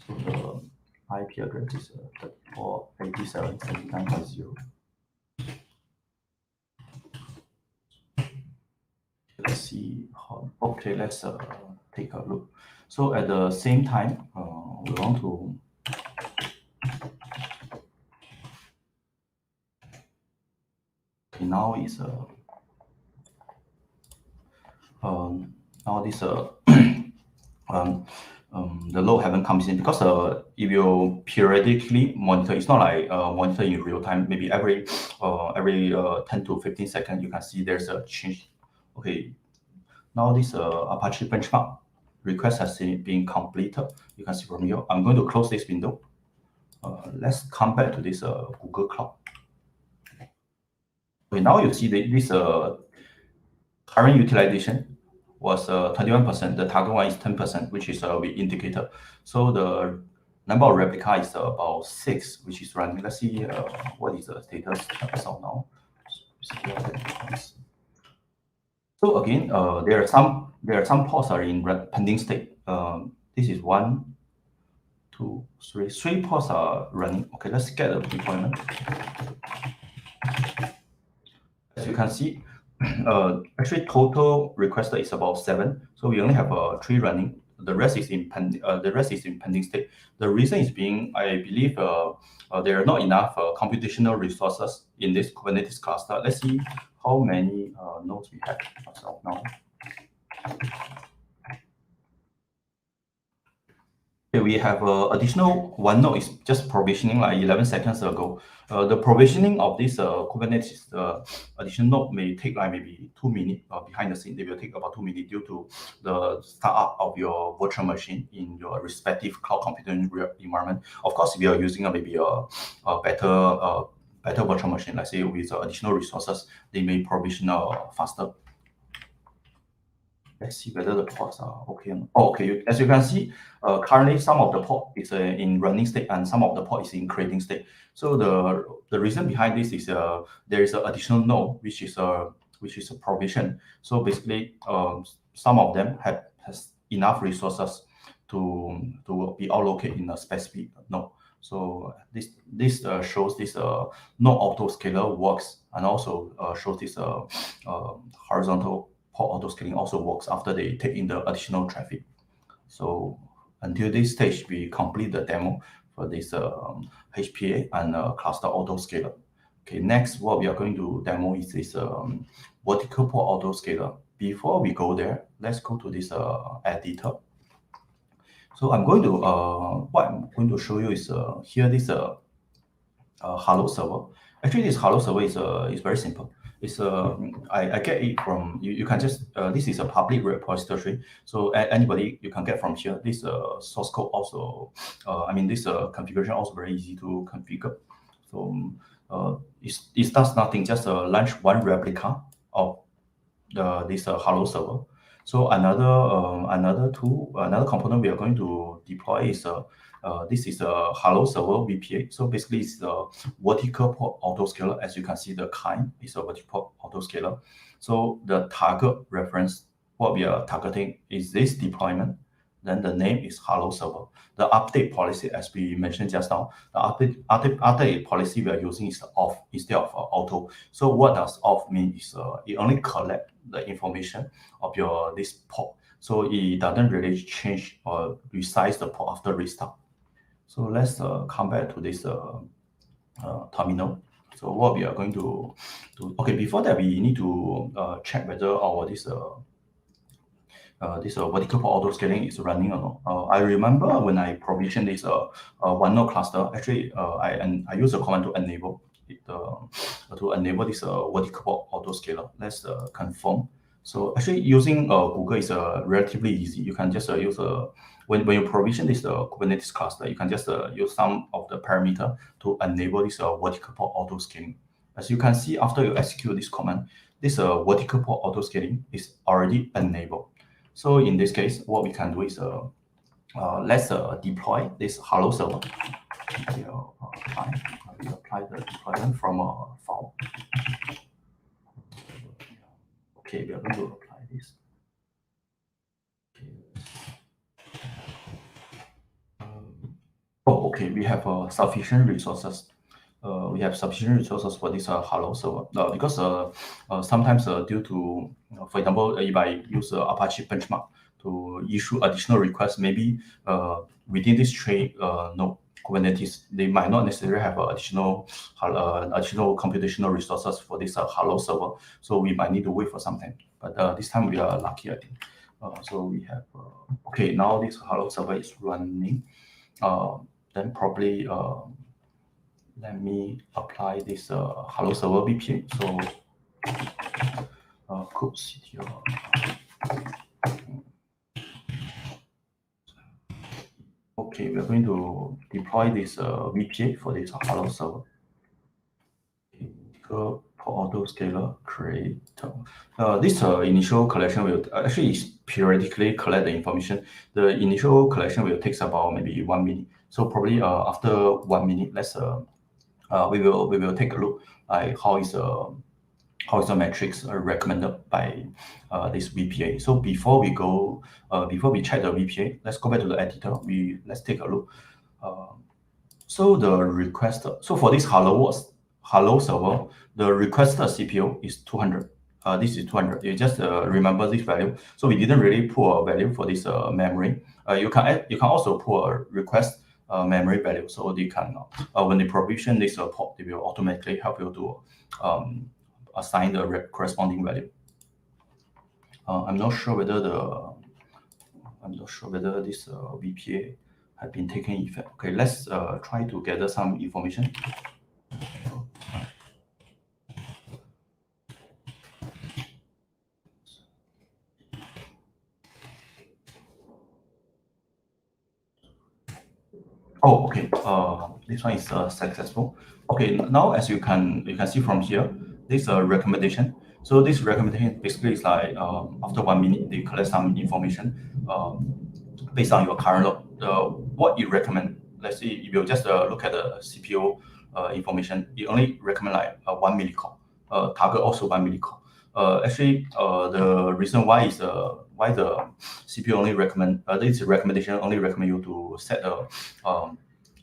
S1: So the IP address is 34.87.79.0. Let's see how. Okay, let's take a look. So at the same time, we want to. Okay, now is now this the load haven't comes in because it will periodically monitor. It's not like monitor in real time. Maybe every 10 to 15 seconds you can see there's a change. Okay, now this Apache benchmark request has been completed. You can see from here. I'm going to close this window. Let's come back to this Google Cloud. Okay, now you see this current utilization was 21%. The target one is 10%, which is we indicated. So the number of replica is about 6, which is running. Let's see what is the status as of now. So again, there are some ports are in pending state. This is 1, 2, 3. 3 ports are running. Okay, let's get a deployment. As you can see, actually total requested is about 7. So we only have 3 running. The rest is in pending state. The reason is being, I believe, there are not enough computational resources in this Kubernetes cluster. Let's see how many nodes we have as of now. Okay, we have additional 1 node is just provisioning like 11 seconds ago. The provisioning of this Kubernetes additional node may take like maybe 2 minutes behind the scene. They will take about 2 minutes due to the startup of your virtual machine in your respective cloud computing environment. Of course, if you are using maybe a better virtual machine, let's say with additional resources, they may provision faster. Let's see whether the ports are okay. Oh, okay. As you can see, currently some of the port is in running state and some of the port is in creating state. So the reason behind this is there is an additional node which is a provision. So basically, some of them has enough resources to be allocated in a specific node. So this shows this node autoscaler works, and also shows this horizontal port autoscaling also works after they take in the additional traffic. So until this stage, we complete the demo for this HPA and cluster autoscaler. Okay, next what we are going to demo is this vertical port autoscaler. Before we go there, let's go to this editor. So I'm going to what I'm going to show you is here this hello server. Actually, this hello server is very simple. It's I get it from you can just this is a public repository, so anybody you can get from here. This source code also I mean this configuration also very easy to configure. So it does nothing, just launch one replica of this hello server. So another component we are going to deploy is this is a hello server VPA. So basically, it's a vertical port autoscaler. As you can see, the kind is a vertical port autoscaler. So the target reference, what we are targeting is this deployment. Then the name is hello server. The update policy, as we mentioned just now, the update policy we are using is off instead of auto. So what does off mean is it only collect the information of your this port. So it doesn't really change or resize the port after restart. So let's come back to this terminal. So what we are going to do, okay, before that we need to check whether our this vertical port autoscaling is running or not. I remember when I provisioned this one node cluster, actually I use a command to enable it, to enable this vertical port autoscaler. Let's confirm. So actually using Google is relatively easy. You can just use when you provision this Kubernetes cluster, you can just use some of the parameter to enable this vertical port autoscaling. As you can see, after you execute this command, this vertical port autoscaling is already enabled. So in this case, what we can do is let's deploy this hello server. We apply the deployment from a file. Okay, we are going to apply this. Oh, okay, we have sufficient resources. We have sufficient resources for this hello server because sometimes due to, for example, if I use Apache benchmark to issue additional requests, maybe within this tree node Kubernetes, they might not necessarily have additional computational resources for this hello server. So we might need to wait for some time. But this time we are lucky, I think. So we have okay. Now this hello server is running. Then probably let me apply this hello server VPA. So code CTO. Okay, we are going to deploy this VPA for this hello server. Okay, port autoscaler creator. This initial collection will actually periodically collect the information. The initial collection will take about maybe 1 minute. So probably after 1 minute, let's we will take a look like how is the metrics recommended by this VPA. So before we go, before we check the VPA, let's go back to the editor. Let's take a look. So the request. So for this hello server, the requested CPU is 200. This is 200. You just remember this value. So we didn't really put a value for this memory. You can also put a request memory value. So they can when they provision this port, they will automatically help you to assign the corresponding value. I'm not sure whether this VPA have been taken effect. Okay, let's try to gather some information. Oh, okay. This one is successful. Okay, now as you can see from here, this recommendation. So this recommendation basically is like after 1 minute, they collect some information based on your current load. What you recommend, let's say if you just look at the CPU information, it only recommend like 1 millicore. Target also 1 millicore. Actually, the reason why is why the CPU only recommend this recommendation only recommend you to set a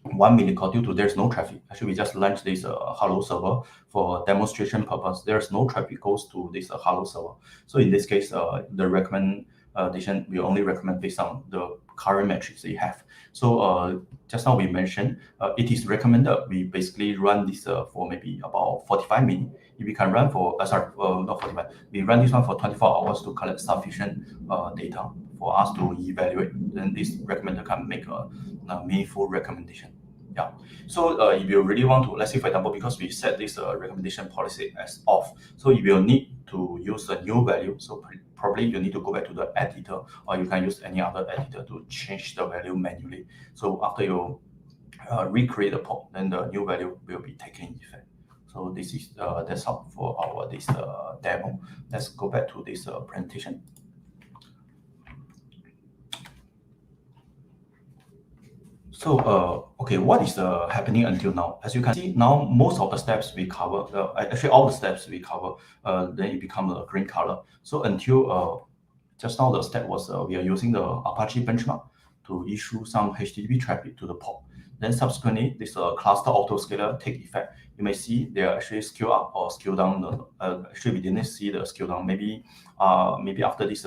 S1: 1 millicore due to there's no traffic. Actually, we just launched this hello server for demonstration purpose. There's no traffic goes to this hello server. So in this case, the recommendation we only recommend based on the current metrics that you have. So just now we mentioned it is recommended we basically run this for maybe about 45 minutes. If we can run for not 45, we run this one for 24 hours to collect sufficient data for us to evaluate. Then this recommender can make a meaningful recommendation. Yeah. So if you really want to, let's say for example, because we set this recommendation policy as off, so you will need to use a new value. So probably you need to go back to the editor, or you can use any other editor to change the value manually. So after you recreate the pod, then the new value will be taken effect. So this is that's all for our this demo. Let's go back to this presentation. So, okay, what is happening until now? As you can see, now most of the steps we cover, actually all the steps we cover, then it becomes a green color. So until just now the step was we are using the Apache benchmark to issue some HTTP traffic to the pod. Then subsequently, this cluster autoscaler take effect. You may see they are actually scale up or scale down. Actually, we didn't see the scale down. Maybe after this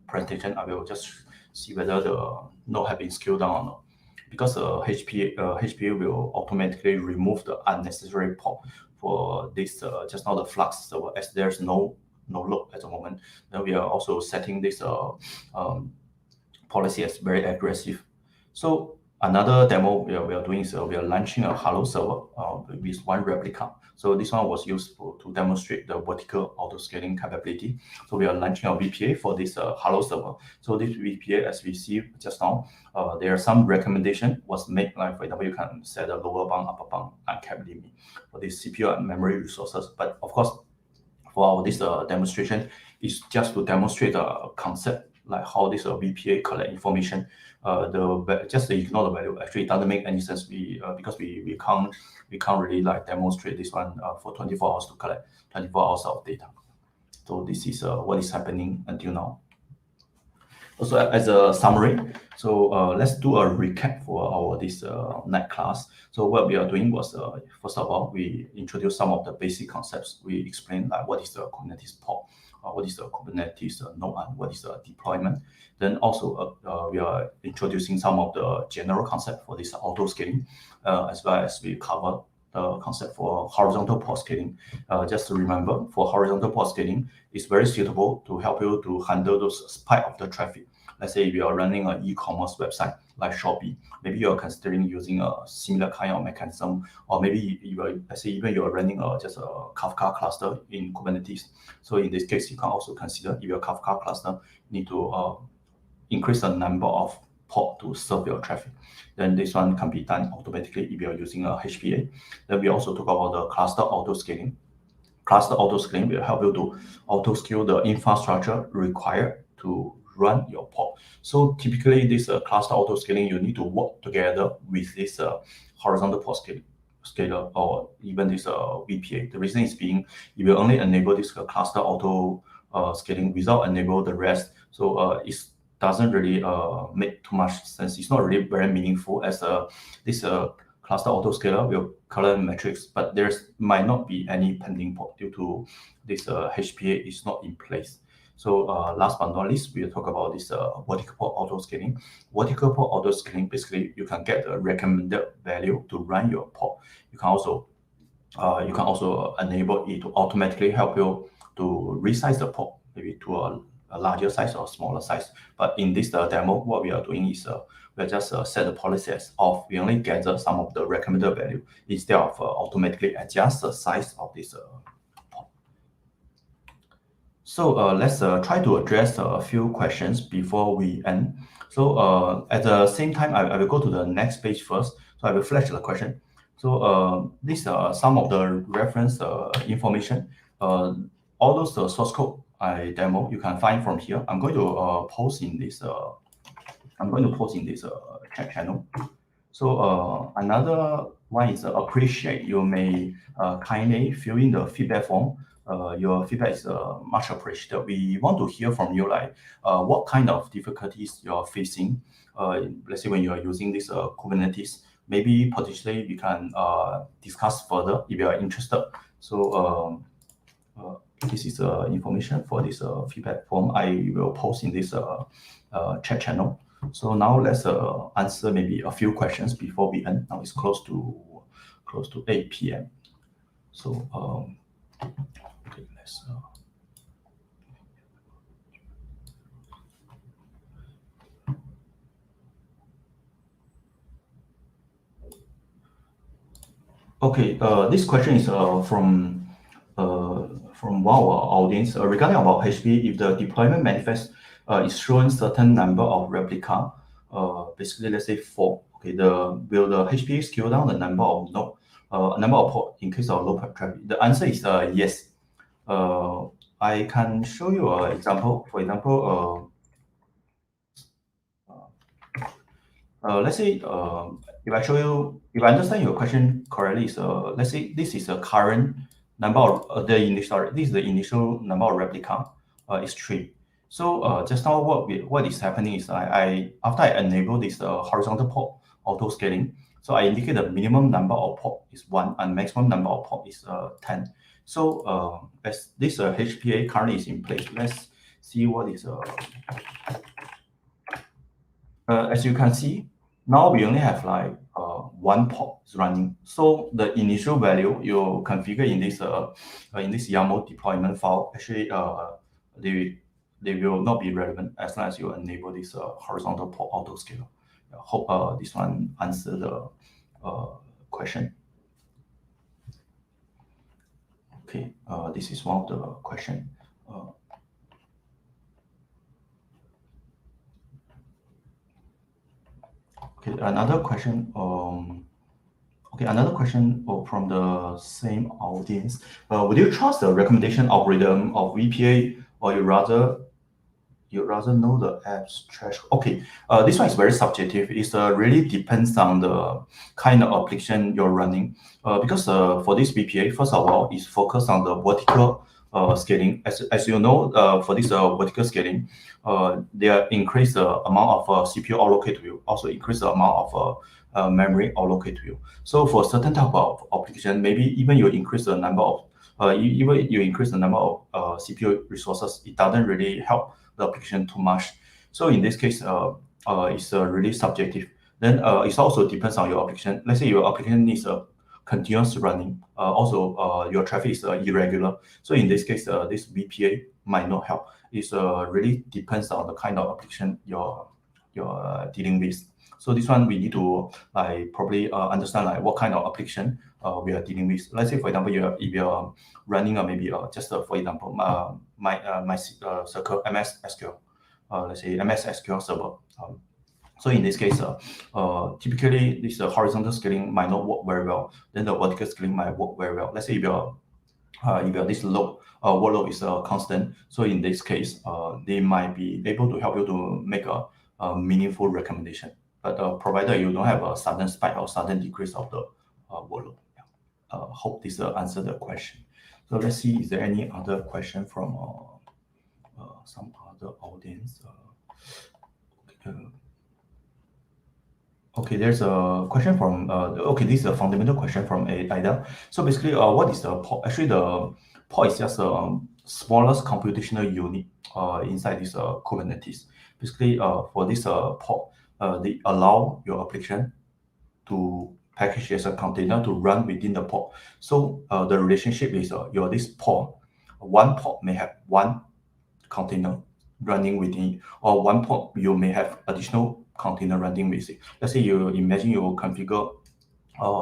S1: presentation, I will just see whether the node have been scaled down or not. Because HPA will automatically remove the unnecessary port for this just now the Flux server, as there's no load at the moment. Then we are also setting this policy as very aggressive. So another demo we are doing is we are launching a hello server with one replica. So this one was used to demonstrate the vertical autoscaling capability. So we are launching a VPA for this hello server. So this VPA, as we see just now, there are some recommendation was made. Like for example, you can set a lower bound, upper bound, and cap limit for this CPU and memory resources. But of course, for our this demonstration, is just to demonstrate the concept, like how this VPA collect information. Just ignore the value. Actually, it doesn't make any sense. Because we can't really like demonstrate this one for 24 hours to collect 24 hours of data. So this is what is happening until now. Also, as a summary, so let's do a recap for our this NightClazz. So what we are doing was first of all, we introduced some of the basic concepts. We explained like what is the Kubernetes pod, what is the Kubernetes node, and what is the deployment. Then also we are introducing some of the general concept for this auto scaling, as well as we cover the concept for horizontal pod scaling. Just to remember, for horizontal pod scaling, it's very suitable to help you to handle those spike of the traffic. Let's say if you are running an e-commerce website like Shopee, maybe you are considering using a similar kind of mechanism, or maybe let's say even you are running just a Kafka cluster in Kubernetes. So in this case, you can also consider if your Kafka cluster need to increase the number of port to serve your traffic. Then this one can be done automatically if you are using a HPA. Then we also talk about the cluster autoscaling. Cluster autoscaling will help you to autoscale the infrastructure required to run your pod. So typically this cluster autoscaling, you need to work together with this horizontal pod scaler or even this VPA. The reason is being, you will only enable this cluster auto scaling without enable the rest. So it doesn't really make too much sense. It's not really very meaningful, as this cluster autoscaler will collect metrics, but there's might not be any pending port due to this HPA is not in place. So last but not least, we'll talk about this vertical pod autoscaling. Vertical pod autoscaling, basically you can get a recommended value to run your pod. You can also enable it to automatically help you to resize the pod, maybe to a larger size or smaller size. But in this demo, what we are doing is we just set the policy as off. We only gather some of the recommended value instead of automatically adjust the size of this pod. So let's try to address a few questions before we end. So at the same time, I will go to the next page first. So I will flash the question. So these are some of the reference information. Let's say if you are running a e-commerce website like Shopee, maybe you are considering using a similar kind of mechanism, or maybe let's say even you are running just a Kafka cluster in Kubernetes. So in this case, you can also consider if your Kafka cluster need to all those source code I demo, you can find from here. I'm going to post in this. Chat channel. So another one is appreciate. You may kindly fill in the feedback form. Your feedback is much appreciated. We want to hear from you, like what kind of difficulties you're facing. Let's say when you are using this Kubernetes, maybe potentially we can discuss further if you are interested. So this is information for this feedback form. I will post in this chat channel. So now let's answer maybe a few questions before we end. Now it's close to 8 p.m. So okay, let's. Okay, this question is from one of our audience regarding about HPE. If the deployment manifest is showing certain number of replica, basically let's say 4. Okay, will the HPE scale down the number of node, number of port in case of low traffic? The answer is yes. I can show you an example. For example, let's say if I understand your question correctly, is let's say this is a current number of this is the initial number of replica is 3. So just now what is happening is I after I enable this horizontal port auto scaling, so I indicate the minimum number of port is 1 and maximum number of port is 10. So as this HPA currently is in place, let's see what is as you can see, now we only have like 1 port is running. So the initial value you configure in this YAML deployment file, actually they will not be relevant as long as you enable this horizontal port auto scale. I hope this one answered the question. Okay, this is one of the question. Okay, another question. Another question from the same audience. Would you trust the recommendation algorithm of VPA, or you rather know the app's threshold? Okay, this one is very subjective. It really depends on the kind of application you're running. Because for this VPA, first of all, it's focused on the vertical scaling. As you know, for this vertical scaling, they increase the amount of CPU allocated to you, also increase the amount of memory allocated to you. So for certain type of application, maybe even you increase the number of CPU resources, it doesn't really help the application too much. So in this case, it's really subjective. Then it also depends on your application. Let's say your application needs a continuous running. Also, your traffic is irregular. So in this case, this VPA might not help. It really depends on the kind of application you're dealing with. So this one we need to probably understand what kind of application we are dealing with. Let's say, for example, if you're running maybe just for example, my circle MS SQL, let's say MS SQL server. So in this case, typically this horizontal scaling might not work very well. Then the vertical scaling might work very well. Let's say if your this workload is constant. So in this case, they might be able to help you to make a meaningful recommendation. But provided you don't have a sudden spike or sudden decrease of the workload. Yeah. Hope this answered the question. So let's see, is there any other question from some other audience? Okay, there's a question from, okay, this is a fundamental question from Ida. So basically, what is the port? Actually, the port is just a smallest computational unit inside this Kubernetes. Basically, for this port, they allow your application to package as a container to run within the port. So the relationship is this port. One port may have one container running within it, or one port you may have additional container running with it. Let's say you imagine you configure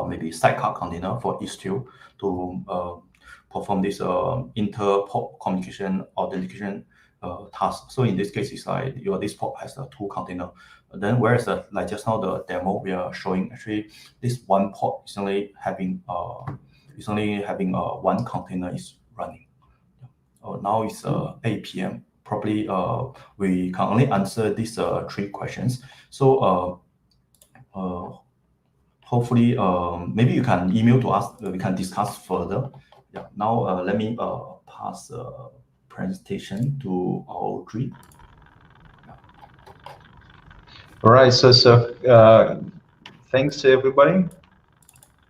S1: maybe sidecar container for Istio to perform this inter-port communication authentication task. So in this case, it's like this port has 2 container. Then whereas like just now the demo we are showing, actually this one port is only having one container is running. now it's 8 p.m. Probably we can only answer these 3 questions. So hopefully maybe you can email to us. We can discuss further. Yeah. Now let me pass the presentation to Audrey.
S2: All right. So thanks to everybody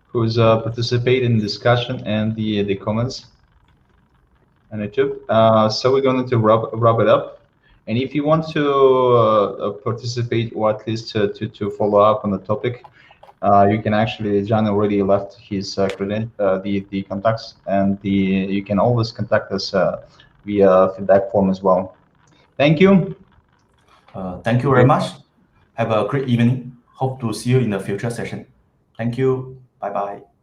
S2: who's participated in the discussion and the comments on YouTube. So we're going to wrap it up. And if you want to participate or at least to follow up on the topic, you can actually, John already left his the contacts, and you can always contact us via feedback form as well. Thank you.
S1: Thank you very much. Have a great evening. Hope to see you in the future session. Thank you. Bye-bye.